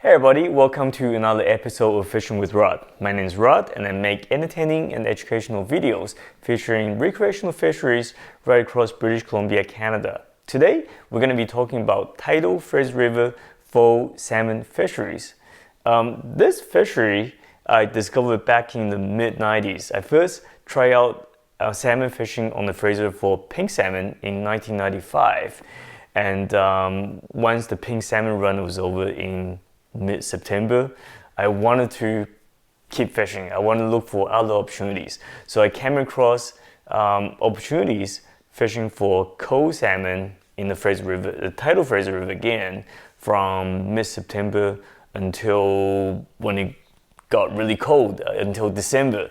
Hey everybody, welcome to another episode of Fishing with Rod. My name is Rod and I make entertaining and educational videos featuring recreational fisheries right across British Columbia, Canada. Today, we're going to be talking about Tidal Fraser River fall salmon fisheries. This fishery I discovered back in the mid-90s. I first tried out salmon fishing on the Fraser for pink salmon in 1995. And once the pink salmon run was over in mid-September, I wanted to keep fishing. I wanted to look for other opportunities. So I came across opportunities fishing for coho salmon in the Fraser River, the Tidal Fraser River again, from mid-September until when it got really cold, until December.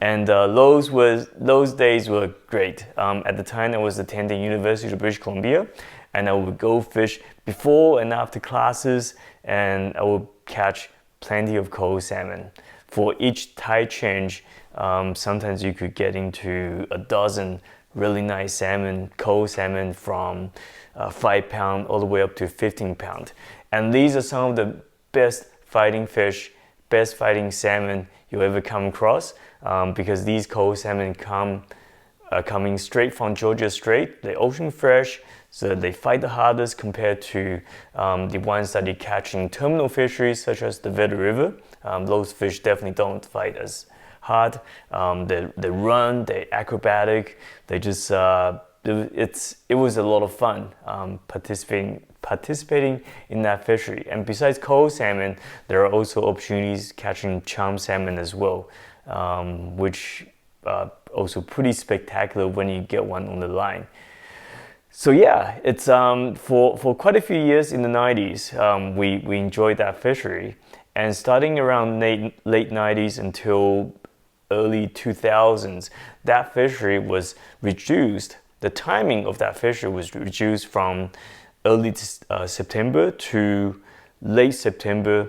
And those days were great. At the time, I was attending University of British Columbia, and I would go fish before and after classes, and I would catch plenty of coho salmon. For each tide change, sometimes you could get into a dozen really nice salmon, coho salmon from 5 pound all the way up to 15 pound. And these are some of the best fighting fish, best fighting salmon you'll ever come across, because these coho salmon are coming straight from Georgia Strait. They're ocean fresh, so they fight the hardest compared to the ones that you catch in terminal fisheries such as the Tidal River. Those fish definitely don't fight as hard. They run, they're acrobatic. They just it was a lot of fun participating in that fishery. And besides coho salmon, there are also opportunities catching chum salmon as well, which also pretty spectacular when you get one on the line. So yeah, it's for quite a few years in the 90s, we enjoyed that fishery, and starting around late 90s until early 2000s, that fishery was reduced. The timing of that fishery was reduced from early September to late September,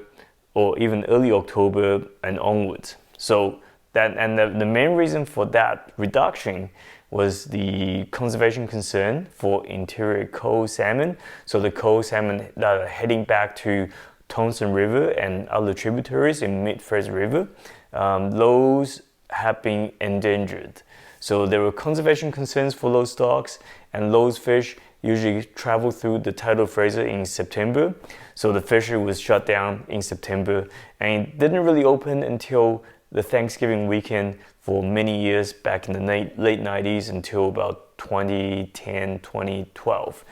or even early October and onwards. So the main reason for that reduction was the conservation concern for interior coho salmon. So the coho salmon that are heading back to Thompson River and other tributaries in mid-Fraser River, those have been endangered. So there were conservation concerns for those stocks, and those fish usually travel through the Tidal Fraser in September. So the fishery was shut down in September, and it didn't really open until the Thanksgiving weekend for many years back in the late 90s until about 2010, 2012.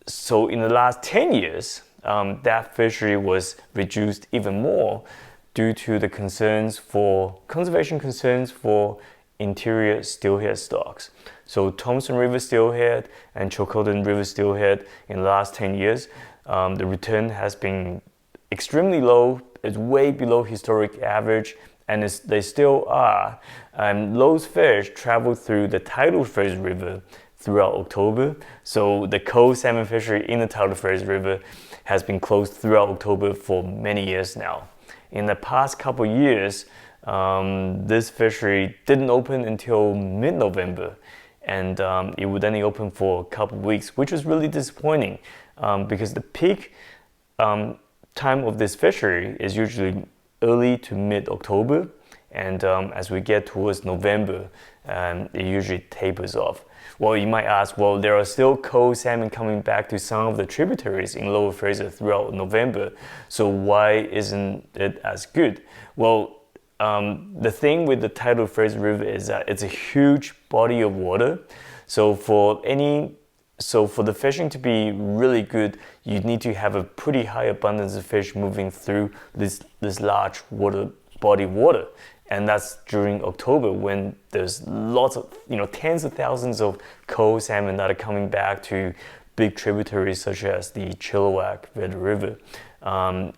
So in the last 10 years, that fishery was reduced even more due to the conservation concerns for interior steelhead stocks. So Thompson River steelhead and Chilcotin River steelhead in the last 10 years, the return has been extremely low. It's way below historic average, and they still are. Those fish travel through the Tidal Fraser River throughout October. So the coho salmon fishery in the Tidal Fraser River has been closed throughout October for many years now. In the past couple years, this fishery didn't open until mid-November, and it would only open for a couple of weeks, which was really disappointing, because the peak time of this fishery is usually early to mid-October, and as we get towards November, it usually tapers off. Well, you might ask, well, there are still coho salmon coming back to some of the tributaries in Lower Fraser throughout November, so why isn't it as good? Well, the thing with the Tidal Fraser River is that it's a huge body of water, so for the fishing to be really good, you need to have a pretty high abundance of fish moving through this large body of water. And that's during October, when there's lots of, tens of thousands of coho salmon that are coming back to big tributaries such as the Chilliwack River.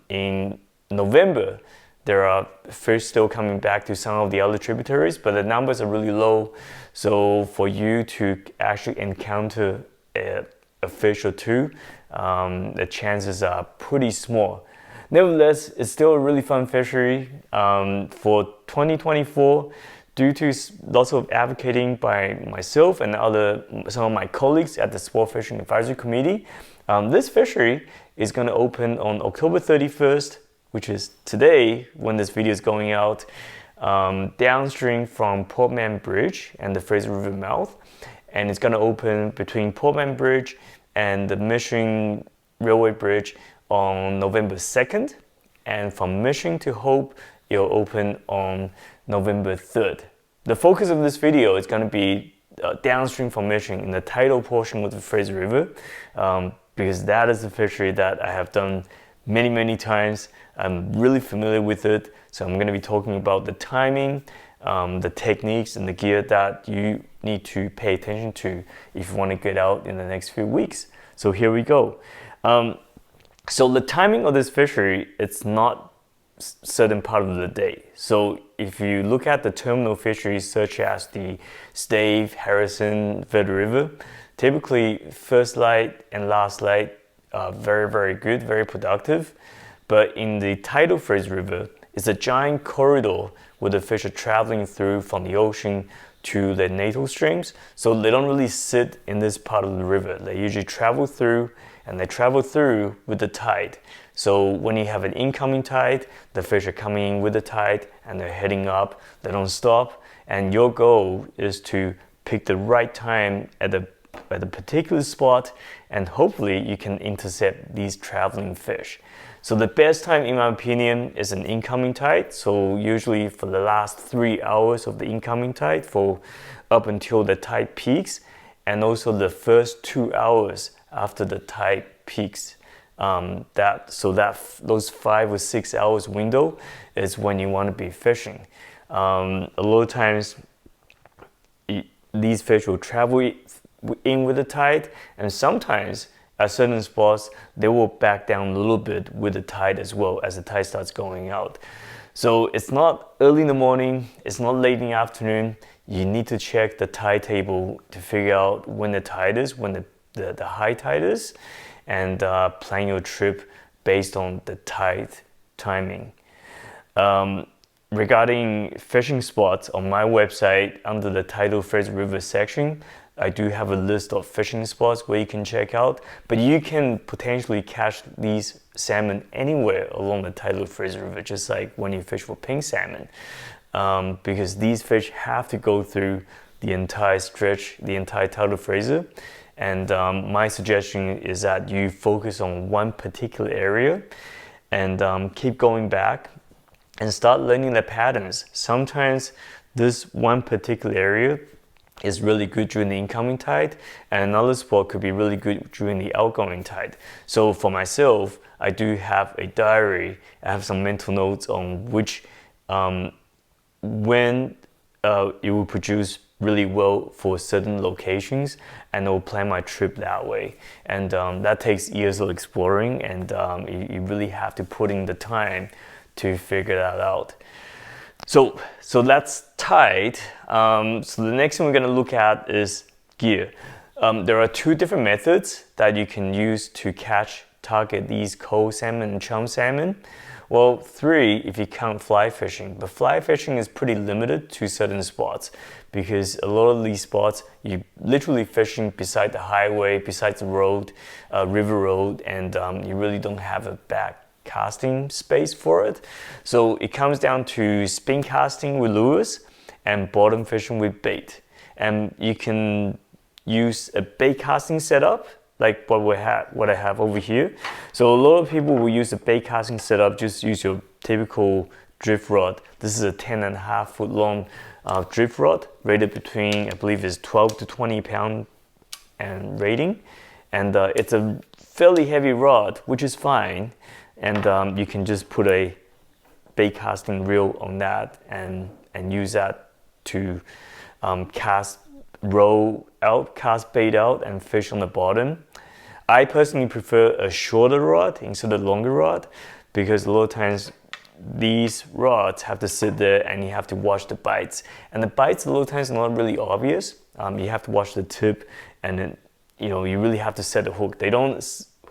In November, there are fish still coming back to some of the other tributaries, but the numbers are really low. So for you to actually encounter a fish or two, the chances are pretty small. Nevertheless, it's still a really fun fishery. For 2024, due to lots of advocating by myself and some of my colleagues at the Sport Fishing Advisory Committee, this fishery is going to open on October 31st, which is today when this video is going out, downstream from Portman Bridge and the Fraser River mouth. And it's going to open between Portman Bridge and the Mission Railway Bridge on November 2nd. And from Mission to Hope, it'll open on November 3rd. The focus of this video is going to be downstream from Mission in the tidal portion of the Fraser River, because that is the fishery that I have done many times. I'm really familiar with it, so I'm going to be talking about the timing, the techniques and the gear that you need to pay attention to if you want to get out in the next few weeks. So here we go. So the timing of this fishery, it's not certain part of the day. So if you look at the terminal fisheries such as the Stave, Harrison, Tidal River, typically first light and last light are very good, very productive. But in the Tidal Fraser River, it's a giant corridor where the fish are traveling through from the ocean to the natal streams. So they don't really sit in this part of the river. They usually travel through, and they travel through with the tide. So when you have an incoming tide, the fish are coming in with the tide and they're heading up. They don't stop. And your goal is to pick the right time at a particular spot, and hopefully you can intercept these traveling fish. So the best time, in my opinion, is an incoming tide. So usually for the last 3 hours of the incoming tide, for up until the tide peaks, and also the first 2 hours after the tide peaks. Those 5 or 6 hours window is when you want to be fishing. A lot of times these fish will travel in with the tide, and sometimes at certain spots they will back down a little bit with the tide as well as the tide starts going out. So it's not early in the morning, it's not late in the afternoon. You need to check the tide table to figure out when the tide is, when the high tide is, and plan your trip based on the tide timing. Regarding fishing spots, on my website under the Tidal Fraser River section, I do have a list of fishing spots where you can check out, but you can potentially catch these salmon anywhere along the Tidal Fraser River, just like when you fish for pink salmon, because these fish have to go through the entire stretch, the entire Tidal Fraser. And my suggestion is that you focus on one particular area and keep going back and start learning the patterns. Sometimes this one particular area is really good during the incoming tide, and another spot could be really good during the outgoing tide. So for myself, I do have a diary. I have some mental notes on which when it will produce really well for certain locations, and I will plan my trip that way. And that takes years of exploring, and you really have to put in the time to figure that out. So that's tide. So the next thing we're going to look at is gear. There are 2 different methods that you can use to target these coho salmon and chum salmon. Well, 3 if you count fly fishing. But fly fishing is pretty limited to certain spots, because a lot of these spots you literally fishing beside the highway, beside the road, river road, and you really don't have a back casting space for it. So it comes down to spin casting with lures and bottom fishing with bait. And you can use a bait casting setup like what I have over here. So a lot of people will use a bait casting setup, just use your typical drift rod. This is a 10.5 foot long drift rod, rated between, I believe is 12 to 20 pound and rating. And it's a fairly heavy rod, which is fine. And you can just put a bait casting reel on that and use that to cast bait out and fish on the bottom. I personally prefer a shorter rod instead of a longer rod, because a lot of times these rods have to sit there and you have to watch the bites. And the bites a lot of times are not really obvious. You have to watch the tip, and then you really have to set the hook. They don't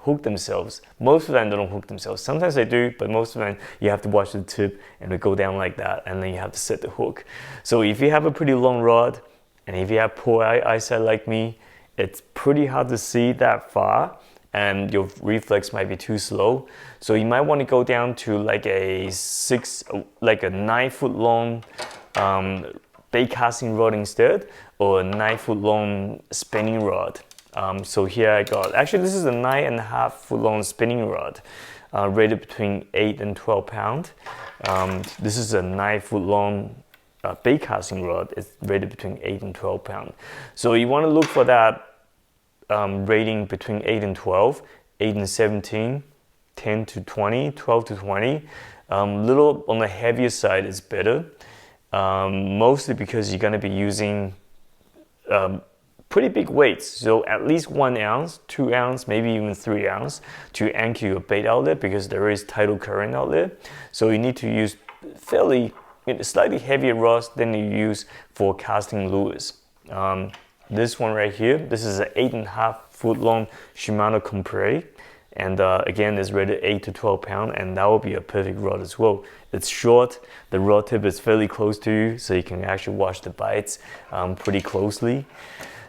hook themselves. Most of them don't hook themselves. Sometimes they do, but most of them you have to watch the tip and it go down like that, and then you have to set the hook. So if you have a pretty long rod, and if you have poor eyesight like me, it's pretty hard to see that far, and your reflex might be too slow. So you might want to go down to like a 9-foot long bait casting rod instead, or a 9-foot long spinning rod. So here I got, actually this is a 9.5-foot long spinning rod, rated between 8 and 12 pound. This is a 9-foot long bait casting rod. It's rated between 8 and 12 pound. So you want to look for that rating between 8 and 12, 8 and 17, 10 to 20, 12 to 20. Little on the heavier side is better, mostly because you're going to be using pretty big weights. So at least 1 ounce, 2 ounce, maybe even 3 ounce to anchor your bait out there, because there is tidal current out there. So you need to use slightly heavier rods than you use for casting lures. This one right here, this is an 8.5-foot long Shimano Compre, and again it's rated 8 to 12 pound, and that will be a perfect rod as well. It's short, the rod tip is fairly close to you, so you can actually watch the bites pretty closely.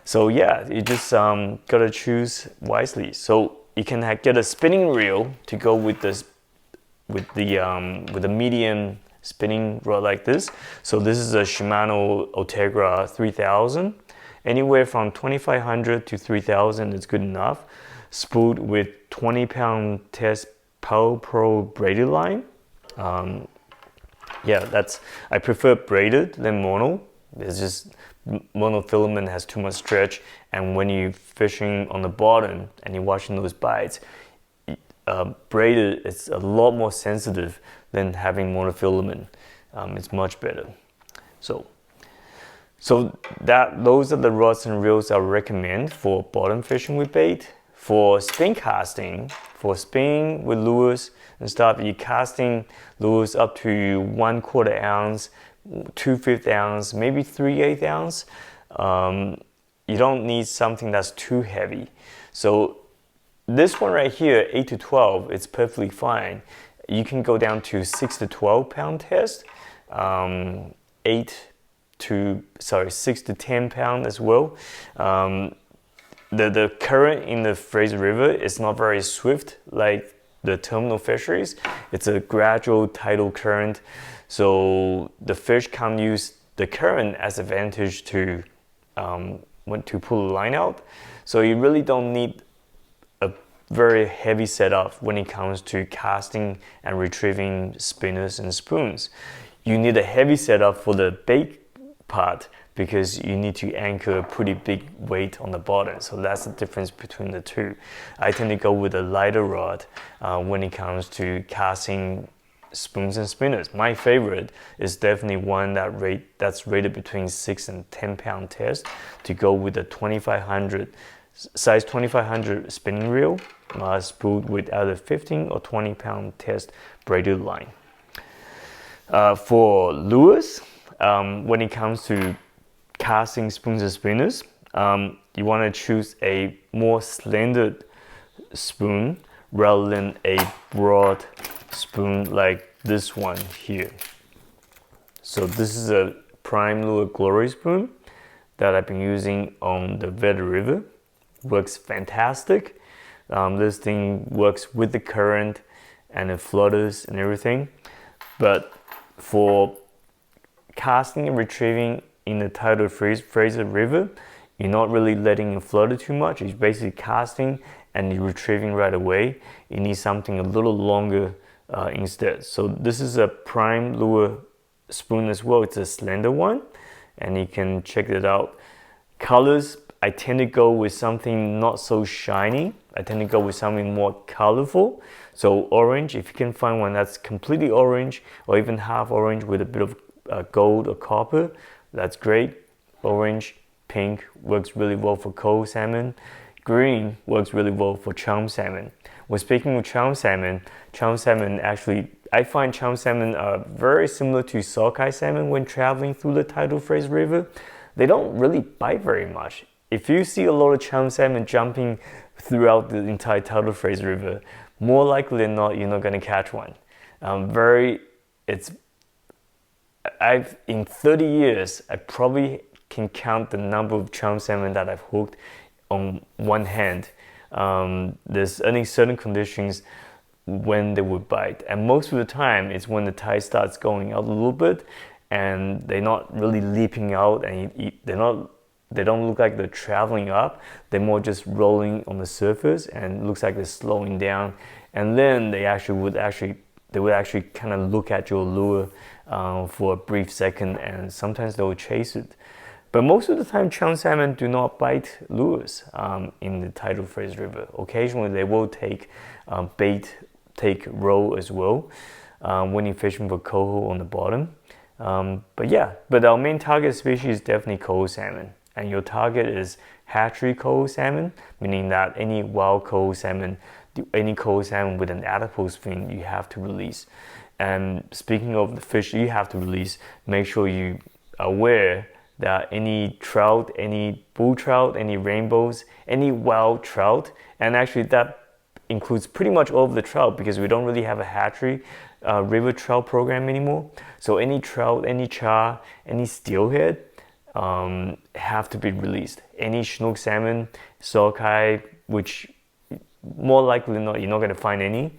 So yeah, you just gotta choose wisely. So you can get a spinning reel to go with this, with the medium spinning rod like this. So this is a Shimano Ultegra 3000. Anywhere from 2,500 to 3,000 is good enough. Spooled with 20-pound test Power Pro braided line. Yeah, I prefer braided than mono. It's just monofilament has too much stretch, and when you're fishing on the bottom and you're watching those bites, braided is a lot more sensitive than having monofilament. It's much better. So those are the rods and reels I recommend for bottom fishing with bait. For spin casting, for spinning with lures and stuff, you're casting lures up to 1/4 ounce, 2/5 ounce, maybe 3/8 ounce. You don't need something that's too heavy. So this one right here, 8 to 12, it's perfectly fine. You can go down to 6 to 12 pound test, 6 to 10 pound as well. The current in the Fraser River is not very swift like the terminal fisheries. It's a gradual tidal current, so the fish can't use the current as advantage to pull the line out. So you really don't need a very heavy setup when it comes to casting and retrieving spinners and spoons. You need a heavy setup for the bait part, because you need to anchor a pretty big weight on the bottom. So that's the difference between the two. I tend to go with a lighter rod when it comes to casting spoons and spinners. My favorite is definitely one that's rated between 6 and 10 pound test, to go with a 2500 size 2500 spinning reel, spooled with either 15 or 20 pound test braided line. For lures, when it comes to casting spoons and spinners, you want to choose a more slender spoon rather than a broad spoon like this one here. So this is a Prime Lure Glory spoon that I've been using on the Tidal River. Works fantastic. This thing works with the current and it flutters and everything. But for casting and retrieving in the Tidal Fraser River, you're not really letting it flutter too much. You're basically casting and you're retrieving right away. You need something a little longer instead. So this is a Prime Lure spoon as well. It's a slender one, and you can check it out. Colors, I tend to go with something not so shiny. I tend to go with something more colorful. So orange, if you can find one that's completely orange or even half orange with a bit of gold or copper, that's great. Orange, pink works really well for coho salmon. Green works really well for chum salmon. When speaking of chum salmon actually, I find chum salmon very similar to sockeye salmon when traveling through the Tidal Fraser River. They don't really bite very much. If you see a lot of chum salmon jumping throughout the entire Tidal Fraser River, more likely than not, you're not going to catch one. In 30 years, I probably can count the number of chum salmon that I've hooked on one hand. There's only certain conditions when they would bite, and most of the time it's when the tide starts going out a little bit and they're not really leaping out, and they don't look like they're traveling up. They're more just rolling on the surface and it looks like they're slowing down, and then they would actually kind of look at your lure for a brief second, and sometimes they will chase it. But most of the time, chum salmon do not bite lures in the Tidal Fraser River. Occasionally, they will take roe as well when you're fishing for coho on the bottom. But our main target species is definitely coho salmon. And your target is hatchery coho salmon, meaning that any wild coho salmon, any coho salmon with an adipose fin, you have to release. And speaking of the fish you have to release, make sure you are aware that any trout, any bull trout, any rainbows, any wild trout, and actually that includes pretty much all of the trout because we don't really have a hatchery river trout program anymore. So any trout, any char, any steelhead have to be released. Any chinook salmon, sockeye, which more likely than not you're not going to find any,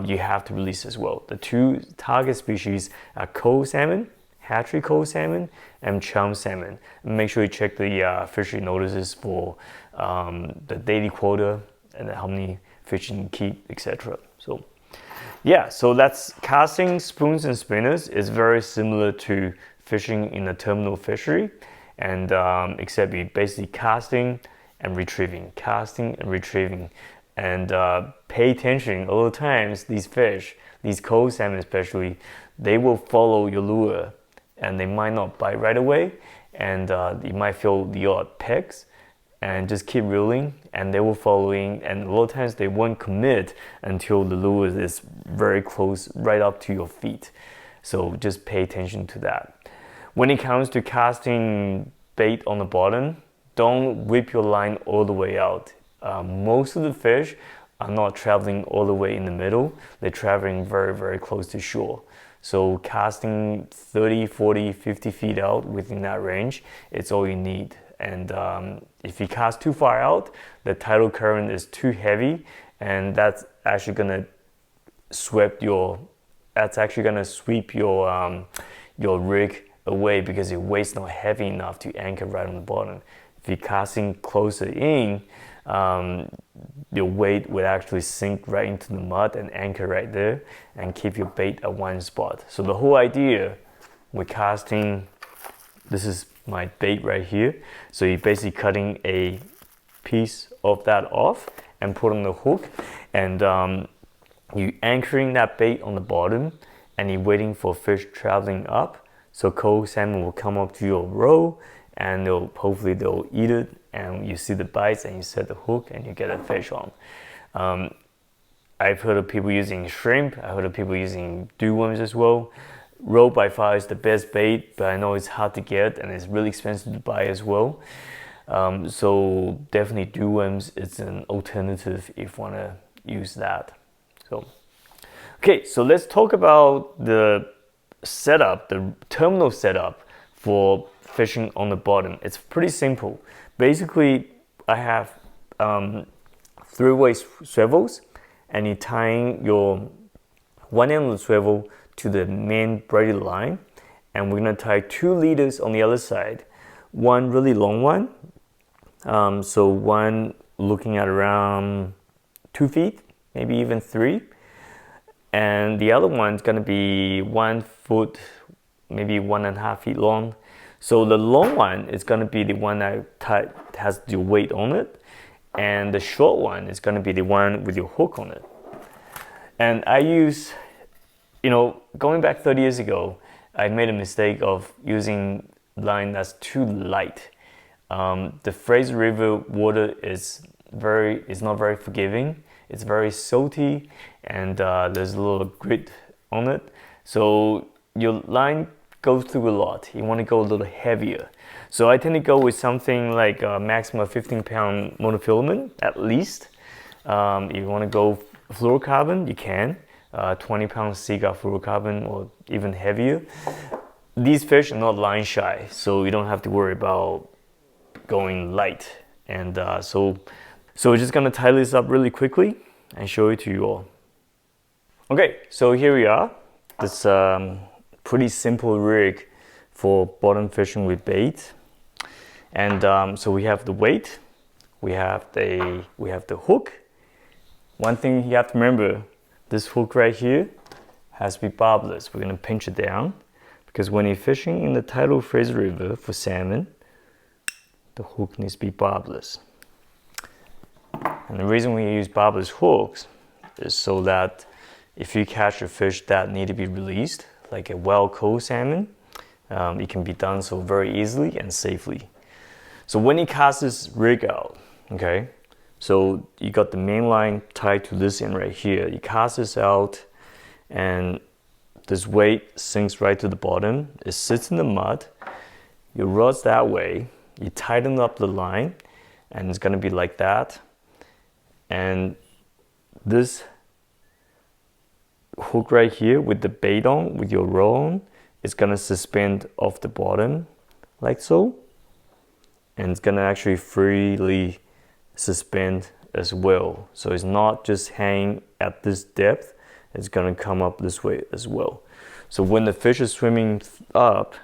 you have to release as well. The two target species are coho salmon, hatchery coho salmon, and chum salmon. And make sure you check the fishery notices for the daily quota and how many fish you can keep, etc. So yeah, so that's casting spoons and spinners is very similar to fishing in a terminal fishery, and except you basically casting and retrieving, and pay attention. A lot of times these fish, these coho salmon especially, they will follow your lure and they might not bite right away, and you might feel the odd pecks, and just keep reeling and they will follow in, and a lot of times they won't commit until the lure is very close, right up to your feet. So just pay attention to that. When it comes to casting bait on the bottom, don't whip your line all the way out. Most of the fish are not traveling all the way in the middle. They're traveling very, very close to shore. So casting 30, 40, 50 feet out within that range, it's all you need. And if you cast too far out, the tidal current is too heavy, and that's actually gonna sweep your rig away because your weight's not heavy enough to anchor right on the bottom. If you're casting closer in, your weight would actually sink right into the mud and anchor right there and keep your bait at one spot. So the whole idea with casting, this is my bait right here. So you're basically cutting a piece of that off and put on the hook, and you anchoring that bait on the bottom, and you're waiting for fish traveling up. So coho salmon will come up to your roe, and hopefully they'll eat it, and you see the bites, and you set the hook, and you get a fish on. I've heard of people using shrimp. I've heard of people using dew worms as well. Roe by far is the best bait, but I know it's hard to get and it's really expensive to buy as well. So definitely dew worms, it's an alternative if you want to use that. So, okay, so let's talk about the setup, the terminal setup for fishing on the bottom. It's pretty simple. Basically, I have three-way swivels, and you're tying your one end of the swivel to the main braided line, and we're gonna tie 2 leaders on the other side. One really long one, so one looking at around 2 feet, maybe even 3, and the other one's gonna be 1 foot, maybe 1.5 feet long. So the long one is gonna be the one that has the weight on it, and the short one is gonna be the one with your hook on it. And I use, going back 30 years ago, I made a mistake of using line that's too light. The Fraser River water is not very forgiving. It's very salty, and there's a little grit on it. So your line goes through a lot. You want to go a little heavier. So I tend to go with something like a maximum of 15-pound monofilament at least. If you want to go fluorocarbon, you can. 20-pound Seagull fluorocarbon or even heavier. These fish are not line shy, so you don't have to worry about going light. And so we're just gonna tie this up really quickly and show it to you all. Okay, so here we are. This pretty simple rig for bottom fishing with bait. And so we have the weight, we have the hook. One thing you have to remember, this hook right here has to be barbless. We're gonna pinch it down because when you're fishing in the Tidal Fraser River for salmon, the hook needs to be barbless. And the reason we use barbless hooks is so that if you catch a fish that need to be released, like a wild coho salmon, it can be done so very easily and safely. So when you cast this rig out, okay, so you got the main line tied to this end right here. You cast this out and this weight sinks right to the bottom. It sits in the mud. You rod's that way. You tighten up the line and it's gonna be like that. And this hook right here with the bait on, with your rod on, is gonna suspend off the bottom like so. And it's gonna actually freely suspend as well. So it's not just hang at this depth, it's gonna come up this way as well. So when the fish is swimming up,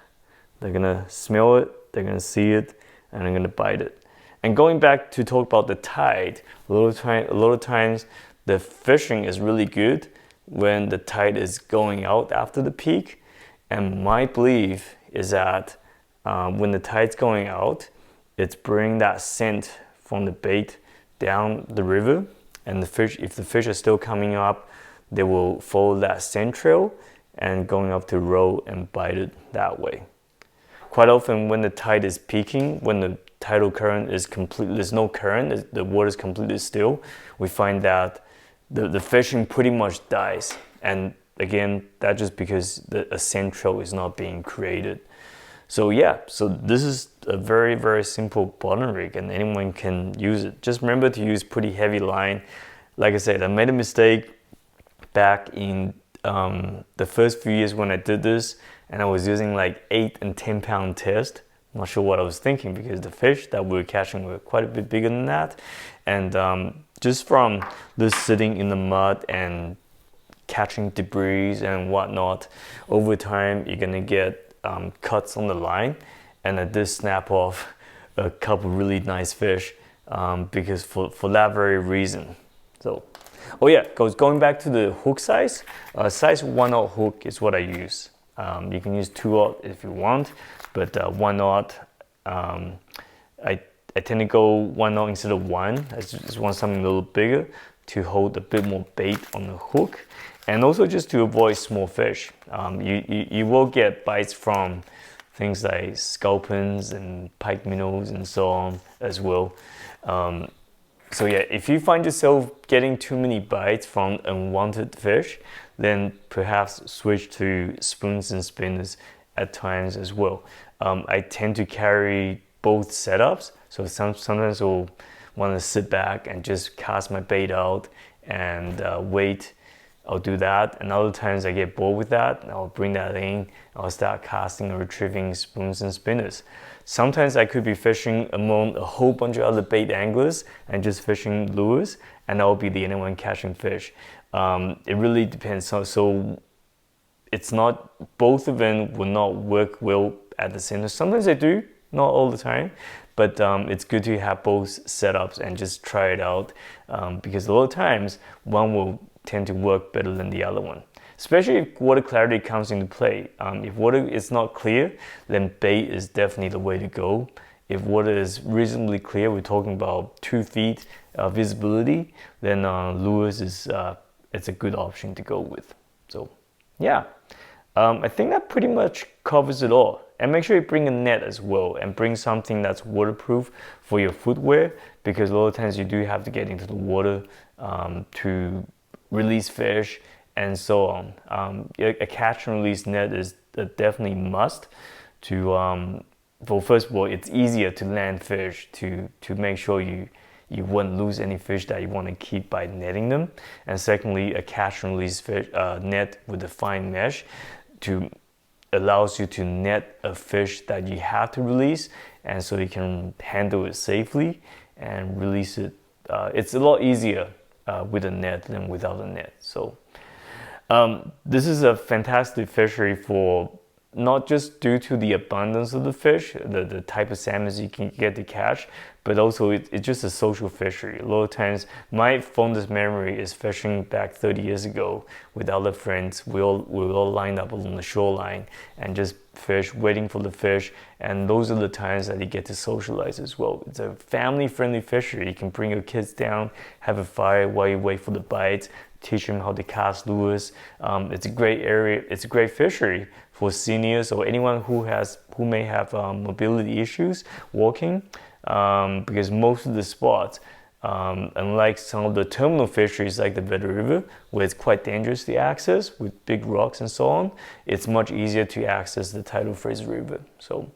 they're gonna smell it, they're gonna see it, and they're gonna bite it. And going back to talk about the tide, a lot of times the fishing is really good when the tide is going out after the peak. And my belief is that when the tide's going out, it's bringing that scent from the bait down the river, and the fish, if the fish are still coming up, they will follow that scent trail and going up to row and bite it that way. Quite often when the tide is peaking, when the tidal current is completely, there's no current, the water is completely still, we find that the fishing pretty much dies. And again, that's just because a scent trail is not being created. So yeah, so this is a very, very simple bottom rig and anyone can use it. Just remember to use pretty heavy line. Like I said, I made a mistake back in the first few years when I did this, and I was using like 8 and 10 pound test. I'm not sure what I was thinking because the fish that we were catching were quite a bit bigger than that. And just from this sitting in the mud and catching debris and whatnot, over time you're gonna get cuts on the line, and I did snap off a couple really nice fish because for that very reason. So, oh yeah, going back to the hook size, size 1/0 hook is what I use. You can use 2/0 if you want, but 1/0, I tend to go 1/0 instead of 1. I just want something a little bigger to hold a bit more bait on the hook. And also just to avoid small fish. You will get bites from things like sculpins and pike minnows and so on as well. So yeah, if you find yourself getting too many bites from unwanted fish, then perhaps switch to spoons and spinners at times as well. I tend to carry both setups, so sometimes I'll want to sit back and just cast my bait out and wait. I'll do that, and other times I get bored with that, I'll bring that in, I'll start casting and retrieving spoons and spinners. Sometimes I could be fishing among a whole bunch of other bait anglers and just fishing lures, and I'll be the only one catching fish. It really depends. So it's not, both of them will not work well at the center. Sometimes they do, not all the time, but it's good to have both setups and just try it out because a lot of times one will tend to work better than the other one, especially if water clarity comes into play. If water is not clear, then bait is definitely the way to go. If water is reasonably clear, we're talking about 2 feet visibility, then lures is it's a good option to go with. So yeah, I think that pretty much covers it all. And make sure you bring a net as well, and bring something that's waterproof for your footwear, because a lot of times you do have to get into the water to release fish and so on. A catch and release net is definitely must to well, first of all, it's easier to land fish, to make sure you you wouldn't lose any fish that you want to keep by netting them. And secondly, a catch and release fish, net with a fine mesh allows you to net a fish that you have to release, and so you can handle it safely and release it. It's a lot easier with a net than without a net. So this is a fantastic fishery for not just due to the abundance of the fish, the type of salmon you can get to catch, but also it's just a social fishery. A lot of times, my fondest memory is fishing back 30 years ago with other friends. We all lined up along the shoreline and just fish, waiting for the fish. And those are the times that you get to socialize as well. It's a family-friendly fishery. You can bring your kids down, have a fire while you wait for the bites, teach them how to cast lures. It's a great area. It's a great fishery for seniors or anyone who may have mobility issues walking, because most of the spots, unlike some of the terminal fisheries like the Tidal River, where it's quite dangerous to access with big rocks and so on, it's much easier to access the Tidal Fraser River. So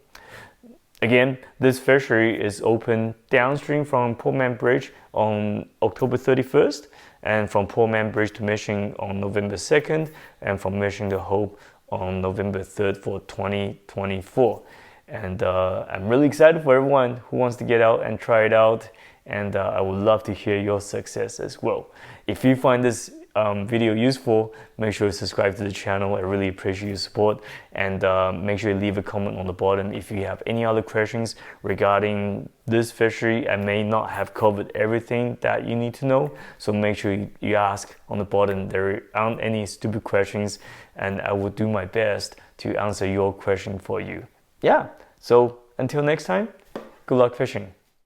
again, this fishery is open downstream from Portman Bridge on October 31st, and from Portman Bridge to Mission on November 2nd, and from Mission to Hope on November 3rd for 2024. And I'm really excited for everyone who wants to get out and try it out, and I would love to hear your success as well. If you find this video useful, make sure to subscribe to the channel. I really appreciate your support, and make sure you leave a comment on the bottom if you have any other questions regarding this fishery. I may not have covered everything that you need to know, so make sure you ask on the bottom. There aren't any stupid questions, and I will do my best to answer your question for you. Yeah, so until next time, good luck fishing.